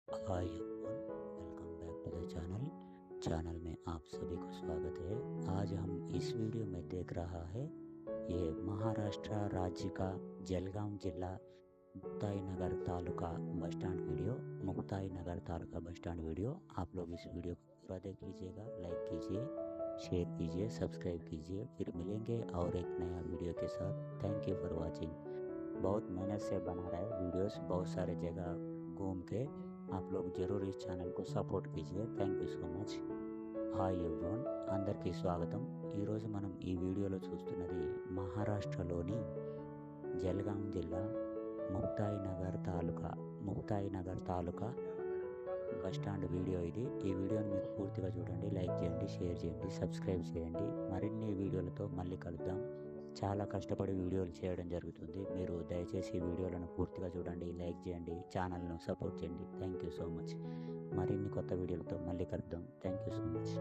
Hi everyone, welcome back to the channel में आप सभी को स्वागत है। आज हम इस वीडियो में देख रहा है ये महाराष्ट्र राज्य का जलगांव जिला Muktai Nagar taluka bus stand video. Muktai Nagar taluka bus stand video आप लोग इस वीडियो को पूरा देख लीजिएगा, लाइक कीजिए, शेयर कीजिए, सब्सक्राइब कीजिए। फिर मिलेंगे और एक नया वीडियो के साथ। Thank you for watching. बहुत मेहनत से बना रहा है वीडियोस, बहुत सारे जगह घूम के। आप लोग जरूर इस ఛానల్ को సపోర్ట్ कीजिए। Thank you so much. Hi everyone, అందరికీ స్వాగతం। ఈరోజు మనం ఈ వీడియోలో చూస్తున్నది మహారాష్ట్రలోని జల్గాం జిల్లా ముక్తాయి నగర్ తాలూకా బస్ స్టాండ్ వీడియో ఇది। ఈ వీడియోని మీరు పూర్తిగా చూడండి, లైక్ చేయండి, షేర్ చేయండి, సబ్స్క్రైబ్ చేయండి। మరిన్ని వీడియోలతో మళ్ళీ కలుద్దాం। చాలా కష్టపడి వీడియోలు చేయడం జరుగుతుంది। మీరు దయచేసి ఈ వీడియోలను పూర్తిగా చూడండి, లైక్ చేయండి, ఛానల్ను సపోర్ట్ చేయండి। Thank you so much. మరిన్ని కొత్త వీడియోలతో మళ్ళీ కలుద్దాం। Thank you so much.